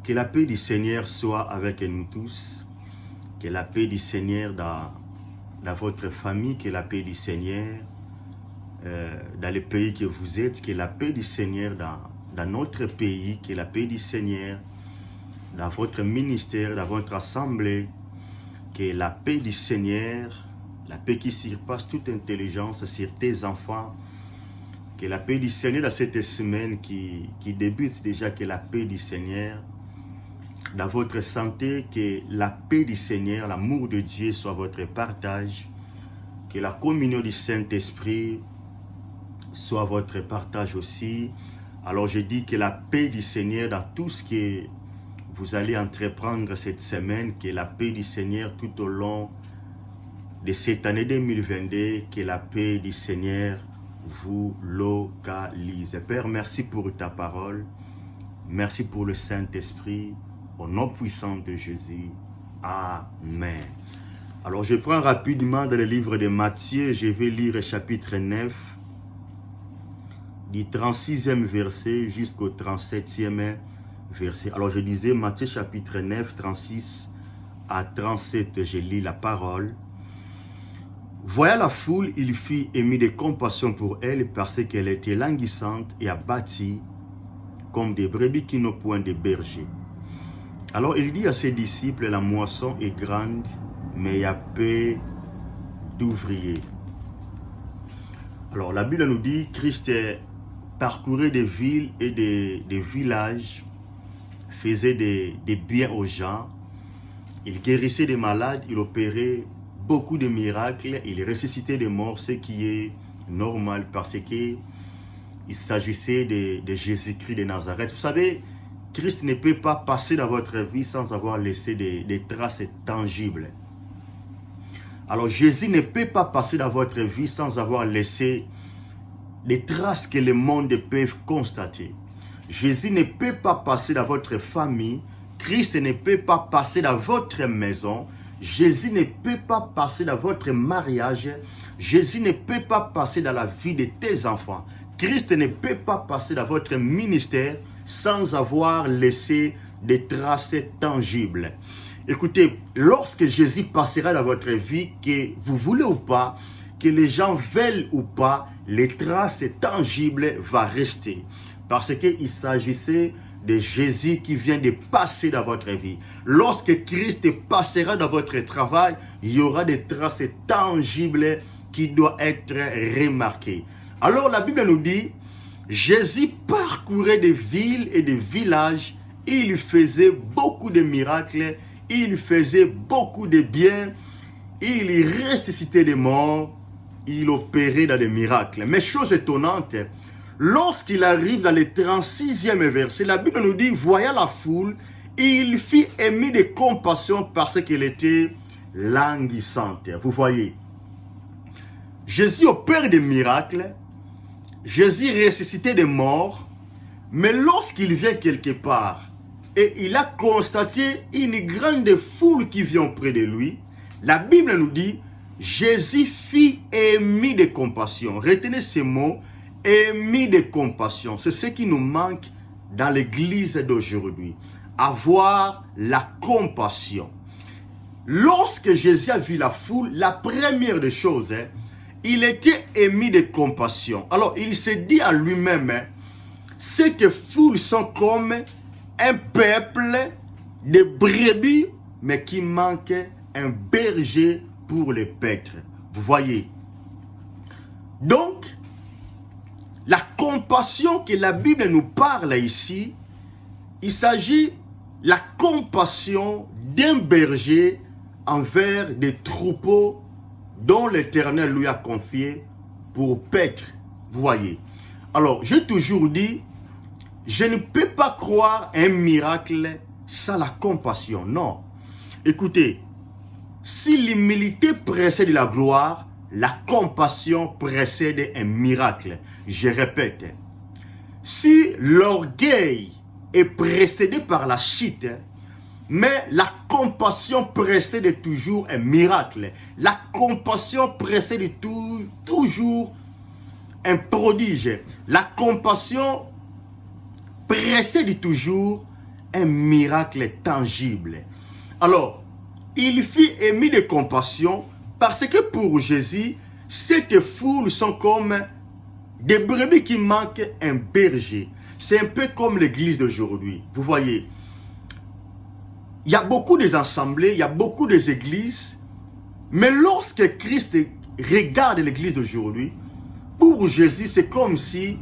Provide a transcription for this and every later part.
Que la paix du Seigneur soit avec nous tous. Que la paix du Seigneur dans votre famille, que la paix du Seigneur dans le pays que vous êtes, que la paix du Seigneur dans notre pays, que la paix du Seigneur dans votre ministère, dans votre assemblée, que la paix du Seigneur, la paix qui surpasse toute intelligence sur tes enfants, que la paix du Seigneur dans cette semaine qui débute déjà, que la paix du Seigneur dans votre santé, que la paix du Seigneur, l'amour de Dieu soit votre partage, que la communion du Saint-Esprit soit votre partage aussi. Alors je dis que la paix du Seigneur dans tout ce que vous allez entreprendre cette semaine, que la paix du Seigneur tout au long de cette année 2022, que la paix du Seigneur vous localise. Père, merci pour ta parole, merci pour le Saint-Esprit, au nom puissant de Jésus. Amen. Alors je prends rapidement dans le livre de Matthieu, je vais lire chapitre 9, du 36e verset jusqu'au 37e verset. Alors je disais Matthieu chapitre 9, 36 à 37, je lis la parole. Voyant la foule, il fut ému de compassion pour elle parce qu'elle était languissante et abattie comme des brebis qui n'ont point de berger. Alors il dit à ses disciples, la moisson est grande, mais il y a peu d'ouvriers. Alors la Bible nous dit, Christ parcourait des villes et des villages, faisait des biens aux gens, il guérissait des malades, il opérait beaucoup de miracles, il ressuscitait des morts, ce qui est normal parce qu'il s'agissait de Jésus-Christ de Nazareth. Vous savez, Christ ne peut pas passer dans votre vie sans avoir laissé des traces tangibles. Alors Jésus ne peut pas passer dans votre vie sans avoir laissé des traces que le monde peut constater. Jésus ne peut pas passer dans votre famille, Christ ne peut pas passer dans votre maison, Jésus ne peut pas passer dans votre mariage, Jésus ne peut pas passer dans la vie de tes enfants, Christ ne peut pas passer dans votre ministère sans avoir laissé des traces tangibles. Écoutez, lorsque Jésus passera dans votre vie, que vous voulez ou pas, que les gens veulent ou pas, les traces tangibles vont rester. Parce qu'il s'agissait de Jésus qui vient de passer dans votre vie. Lorsque Christ passera dans votre travail, il y aura des traces tangibles qui doivent être remarquées. Alors la Bible nous dit, Jésus parcourait des villes et des villages, il faisait beaucoup de miracles, il faisait beaucoup de biens, il ressuscitait des morts, il opérait dans des miracles. Mais chose étonnante, lorsqu'il arrive dans le 36e verset, la Bible nous dit, voyant la foule, il fut ému de compassion parce qu'elle était languissante. Vous voyez, Jésus opère des miracles, Jésus ressuscitait des morts, mais lorsqu'il vient quelque part et il a constaté une grande foule qui vient auprès de lui, la Bible nous dit, Jésus fut ému de compassion. Retenez ces mots, ému de compassion. C'est ce qui nous manque dans l'église d'aujourd'hui. Avoir la compassion. Lorsque Jésus a vu la foule, la première des choses, il était ému de compassion. Alors il se dit à lui-même, cette foule sont comme un peuple de brebis, mais qui manque un berger pour les paître. Vous voyez. Donc, la compassion que la Bible nous parle ici, il s'agit de la compassion d'un berger envers des troupeaux dont l'Éternel lui a confié pour paître. Vous voyez. Alors, j'ai toujours dit, je ne peux pas croire à un miracle sans la compassion. Non. Écoutez, si l'humilité précède la gloire, la compassion précède un miracle. Je répète, si l'orgueil est précédé par la chute, mais la compassion précède toujours un miracle. La compassion précède toujours un prodige. La compassion précède toujours un miracle tangible. Alors, il fut émis de compassion parce que pour Jésus, cette foule sont comme des brebis qui manquent un berger. C'est un peu comme l'église d'aujourd'hui. Vous voyez, il y a beaucoup des assemblées, il y a beaucoup des églises, mais lorsque Christ regarde l'église d'aujourd'hui, pour Jésus, c'est comme si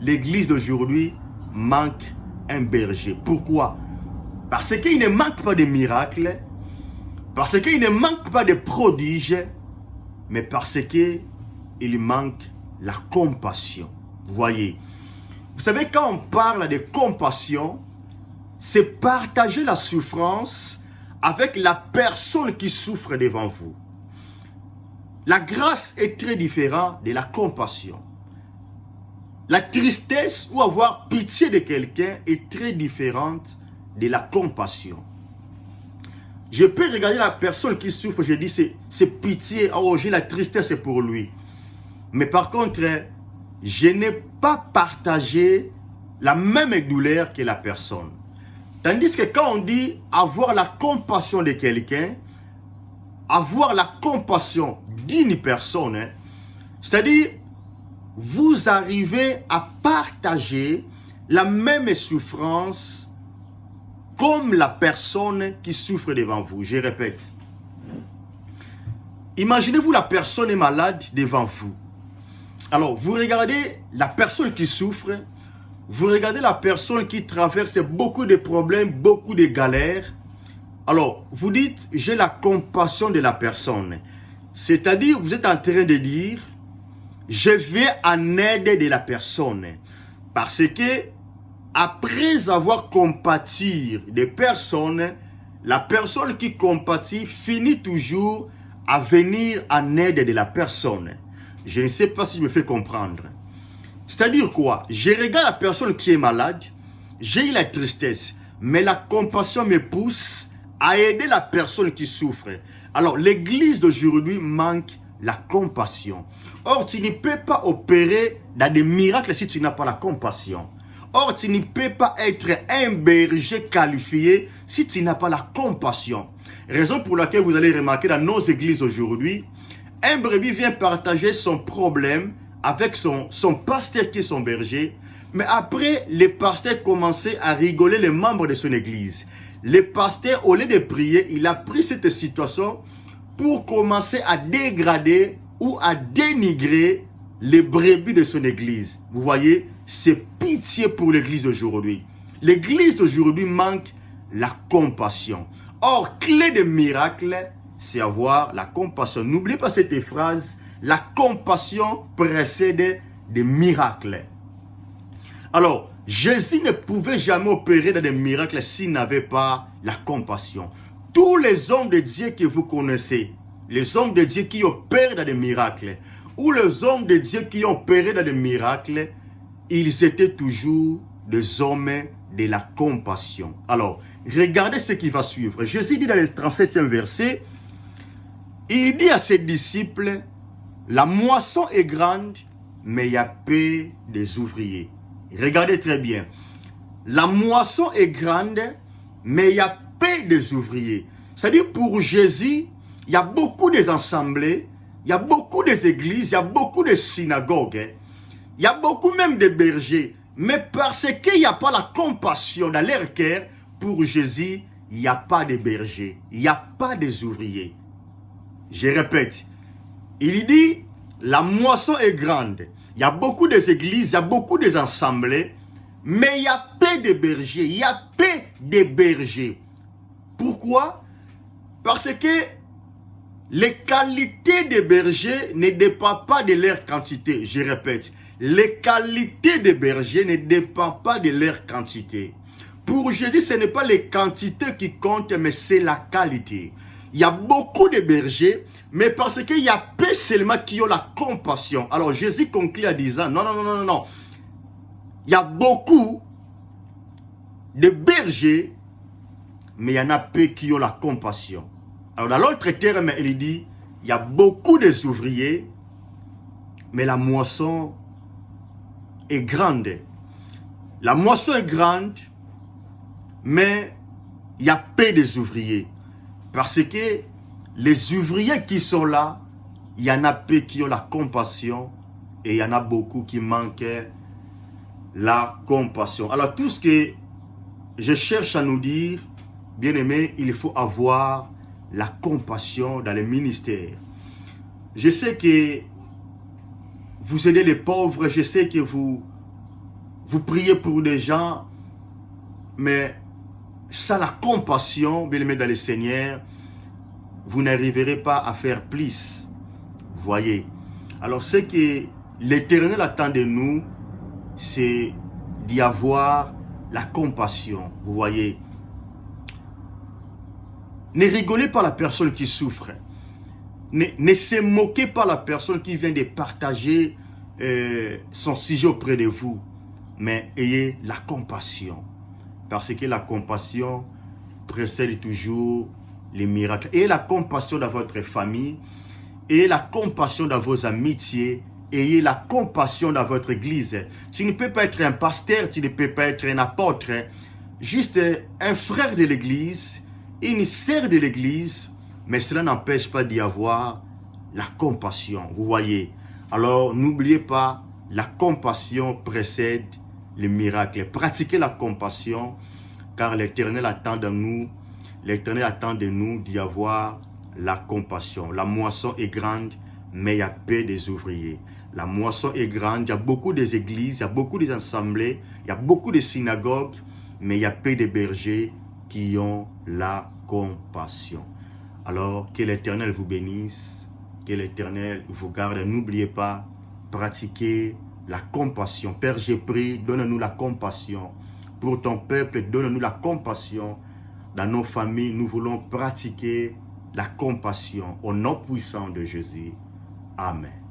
l'église d'aujourd'hui manque un berger. Pourquoi? Parce qu'il ne manque pas de miracles, parce qu'il ne manque pas de prodiges, mais parce qu'il manque la compassion. Vous voyez, vous savez, quand on parle de compassion, c'est partager la souffrance avec la personne qui souffre devant vous. La grâce est très différente de la compassion. La tristesse ou avoir pitié de quelqu'un est très différente de la compassion. Je peux regarder la personne qui souffre, je dis c'est pitié, oh j'ai la tristesse pour lui. Mais par contre, je n'ai pas partagé la même douleur que la personne. Tandis que quand on dit avoir la compassion de quelqu'un, avoir la compassion d'une personne, c'est-à-dire vous arrivez à partager la même souffrance comme la personne qui souffre devant vous. Je répète. Imaginez-vous la personne est malade devant vous. Alors, vous regardez la personne qui souffre, vous regardez la personne qui traverse beaucoup de problèmes, beaucoup de galères. Alors, vous dites, j'ai la compassion de la personne. C'est-à-dire, vous êtes en train de dire, je vais en aide de la personne. Parce que, après avoir compati des personnes, la personne qui compatit finit toujours à venir en aide de la personne. Je ne sais pas si je me fais comprendre. C'est-à-dire quoi? Je regarde la personne qui est malade, j'ai la tristesse, mais la compassion me pousse à aider la personne qui souffre. Alors, l'église d'aujourd'hui manque la compassion. Or, tu ne peux pas opérer dans des miracles si tu n'as pas la compassion. Or, tu ne peux pas être un berger qualifié si tu n'as pas la compassion. Raison pour laquelle vous allez remarquer dans nos églises aujourd'hui, un brebis vient partager son problème avec son pasteur qui est son berger. Mais après, le pasteur commençait à rigoler les membres de son église. Le pasteur, au lieu de prier, il a pris cette situation pour commencer à dégrader ou à dénigrer les brebis de son église. Vous voyez, c'est pitié pour l'église d'aujourd'hui. L'église d'aujourd'hui manque la compassion. Or, clé de miracle, c'est avoir la compassion. N'oubliez pas cette phrase, la compassion précède des miracles. Alors, Jésus ne pouvait jamais opérer dans des miracles s'il n'avait pas la compassion. Tous les hommes de Dieu que vous connaissez, les hommes de Dieu qui opèrent dans des miracles, ou les hommes de Dieu qui ont opéré dans des miracles, ils étaient toujours des hommes de la compassion. Alors, regardez ce qui va suivre. Jésus dit dans le 37e verset, il dit à ses disciples, la moisson est grande, mais il y a peu des ouvriers. Regardez très bien. La moisson est grande, mais il y a peu des ouvriers. C'est-à-dire pour Jésus, il y a beaucoup des assemblées, il y a beaucoup des églises, il y a beaucoup de synagogues, il y a beaucoup même de bergers. Mais parce qu'il n'y a pas la compassion dans leur cœur, pour Jésus, il n'y a pas de bergers, il n'y a pas des ouvriers. Je répète, il dit, la moisson est grande. Il y a beaucoup des églises, il y a beaucoup des assemblées, mais il y a peu de bergers, il y a peu de bergers. Pourquoi? Parce que les qualités des bergers ne dépendent pas de leur quantité. Je répète, les qualités des bergers ne dépendent pas de leur quantité. Pour Jésus, ce n'est pas les quantités qui comptent, mais c'est la qualité. Il y a beaucoup de bergers, mais parce qu'il y a peu seulement qui ont la compassion. Alors Jésus conclut en disant, non. Il y a beaucoup de bergers, mais il y en a peu qui ont la compassion. Alors dans l'autre terme, il dit, il y a beaucoup des ouvriers, mais la moisson est grande. La moisson est grande, mais il y a peu des ouvriers. Parce que les ouvriers qui sont là, il y en a peu qui ont la compassion et il y en a beaucoup qui manquent la compassion. Alors tout ce que je cherche à nous dire, bien aimé, il faut avoir la compassion dans les ministères. Je sais que vous aidez les pauvres, je sais que vous priez pour des gens, mais sans la compassion, bien aimé dans le Seigneur, vous n'arriverez pas à faire plus. Voyez. Alors ce que l'Éternel attend de nous, c'est d'y avoir la compassion. Vous voyez. Ne rigolez pas la personne qui souffre. Ne se moquez pas la personne qui vient de partager son sujet auprès de vous. Mais ayez la compassion. Parce que la compassion précède toujours les miracles. Ayez la compassion dans votre famille. Ayez la compassion dans vos amitiés. Ayez la compassion dans votre église. Tu ne peux pas être un pasteur, tu ne peux pas être un apôtre. Juste un frère de l'église, une sœur de l'église. Mais cela n'empêche pas d'y avoir la compassion. Vous voyez. Alors, n'oubliez pas, la compassion précède les miracles. Pratiquez la compassion, car l'Éternel attend de nous, d'y avoir la compassion. La moisson est grande, mais il y a peu des ouvriers. La moisson est grande, il y a beaucoup des églises, il y a beaucoup des assemblées, il y a beaucoup de synagogues, mais il y a peu de bergers qui ont la compassion. Alors, que l'Éternel vous bénisse, que l'Éternel vous garde. N'oubliez pas, pratiquez la compassion. Père, j'ai prié, donne-nous la compassion. Pour ton peuple, donne-nous la compassion. Dans nos familles, nous voulons pratiquer la compassion au nom puissant de Jésus. Amen.